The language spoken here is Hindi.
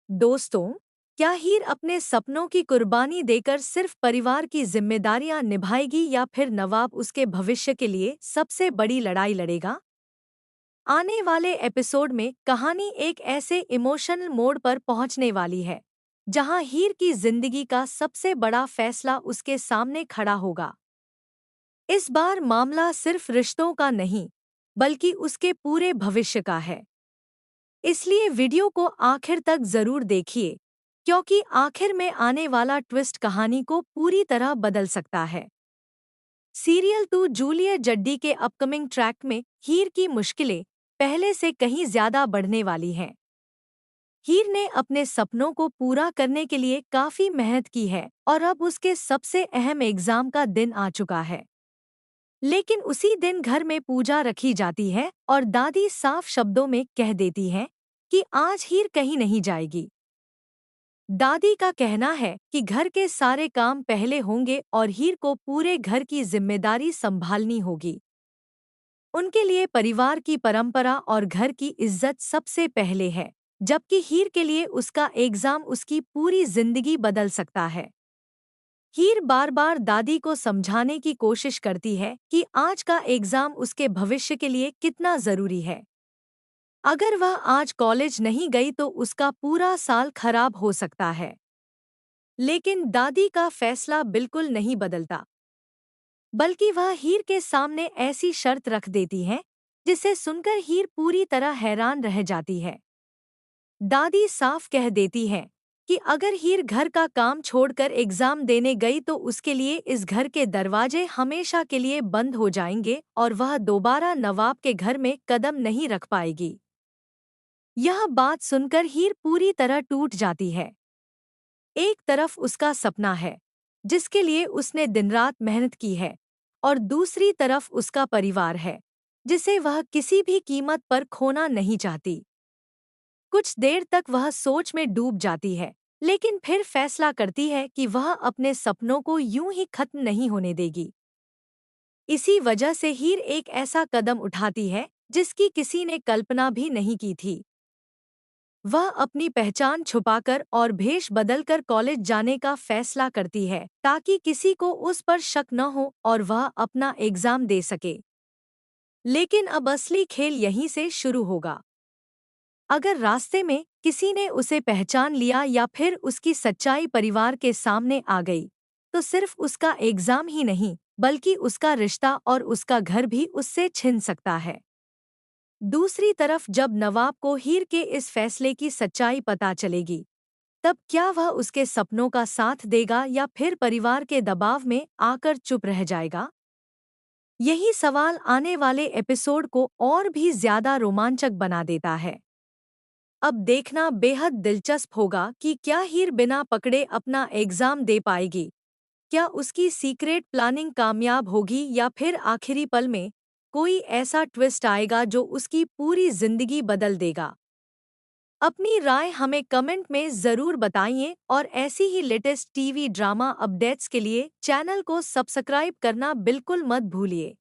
दोस्तों, क्या हीर अपने सपनों की कुर्बानी देकर सिर्फ परिवार की जिम्मेदारियां निभाएगी या फिर नवाब उसके भविष्य के लिए सबसे बड़ी लड़ाई लड़ेगा? आने वाले एपिसोड में कहानी एक ऐसे इमोशनल मोड़ पर पहुंचने वाली है, जहां हीर की जिंदगी का सबसे बड़ा फैसला उसके सामने खड़ा होगा। इस बार मामला सिर्फ रिश्तों का नहीं, बल्कि उसके पूरे भविष्य का है। इसलिए वीडियो को आखिर तक जरूर देखिए, क्योंकि आखिर में आने वाला ट्विस्ट कहानी को पूरी तरह बदल सकता है। सीरियल 2 जूलियट जड्डी के अपकमिंग ट्रैक में हीर की मुश्किलें पहले से कहीं ज्यादा बढ़ने वाली हैं। हीर ने अपने सपनों को पूरा करने के लिए काफी मेहनत की है और अब उसके सबसे अहम एग्जाम का दिन आ चुका है। लेकिन उसी दिन घर में पूजा रखी जाती है और दादी साफ शब्दों में कह देती है कि आज हीर कहीं नहीं जाएगी। दादी का कहना है कि घर के सारे काम पहले होंगे और हीर को पूरे घर की जिम्मेदारी संभालनी होगी। उनके लिए परिवार की परंपरा और घर की इज्जत सबसे पहले है, जबकि हीर के लिए उसका एग्जाम उसकी पूरी जिंदगी बदल सकता है। हीर बार बार दादी को समझाने की कोशिश करती है कि आज का एग्जाम उसके भविष्य के लिए कितना जरूरी है। अगर वह आज कॉलेज नहीं गई तो उसका पूरा साल खराब हो सकता है। लेकिन दादी का फैसला बिल्कुल नहीं बदलता, बल्कि वह हीर के सामने ऐसी शर्त रख देती है जिसे सुनकर हीर पूरी तरह हैरान रह जाती है। दादी साफ कह देती है कि अगर हीर घर का काम छोड़कर एग्जाम देने गई तो उसके लिए इस घर के दरवाजे हमेशा के लिए बंद हो जाएंगे और वह दोबारा नवाब के घर में कदम नहीं रख पाएगी। यह बात सुनकर हीर पूरी तरह टूट जाती है। एक तरफ उसका सपना है, जिसके लिए उसने दिन-रात मेहनत की है, और दूसरी तरफ उसका परिवार है, जिसे वह किसी भी कीमत पर खोना नहीं चाहती। कुछ देर तक वह सोच में डूब जाती है, लेकिन फिर फैसला करती है कि वह अपने सपनों को यूं ही खत्म नहीं होने देगी। इसी वजह से हीर एक ऐसा कदम उठाती है जिसकी किसी ने कल्पना भी नहीं की थी। वह अपनी पहचान छुपाकर और भेष बदलकर कॉलेज जाने का फैसला करती है ताकि किसी को उस पर शक न हो और वह अपना एग्जाम दे सके। लेकिन अब असली खेल यहीं से शुरू होगा। अगर रास्ते में किसी ने उसे पहचान लिया या फिर उसकी सच्चाई परिवार के सामने आ गई, तो सिर्फ उसका एग्जाम ही नहीं, बल्कि उसका रिश्ता और उसका घर भी उससे छिन सकता है। दूसरी तरफ जब नवाब को हीर के इस फैसले की सच्चाई पता चलेगी, तब क्या वह उसके सपनों का साथ देगा या फिर परिवार के दबाव में आकर चुप रह जाएगा? यही सवाल आने वाले एपिसोड को और भी ज्यादा रोमांचक बना देता है। अब देखना बेहद दिलचस्प होगा कि क्या हीर बिना पकड़े अपना एग्जाम दे पाएगी। क्या उसकी सीक्रेट प्लानिंग कामयाब होगी या फिर आखिरी पल में कोई ऐसा ट्विस्ट आएगा जो उसकी पूरी जिंदगी बदल देगा। अपनी राय हमें कमेंट में ज़रूर बताइए और ऐसी ही लेटेस्ट टीवी ड्रामा अपडेट्स के लिए चैनल को सब्सक्राइब करना बिल्कुल मत भूलिए।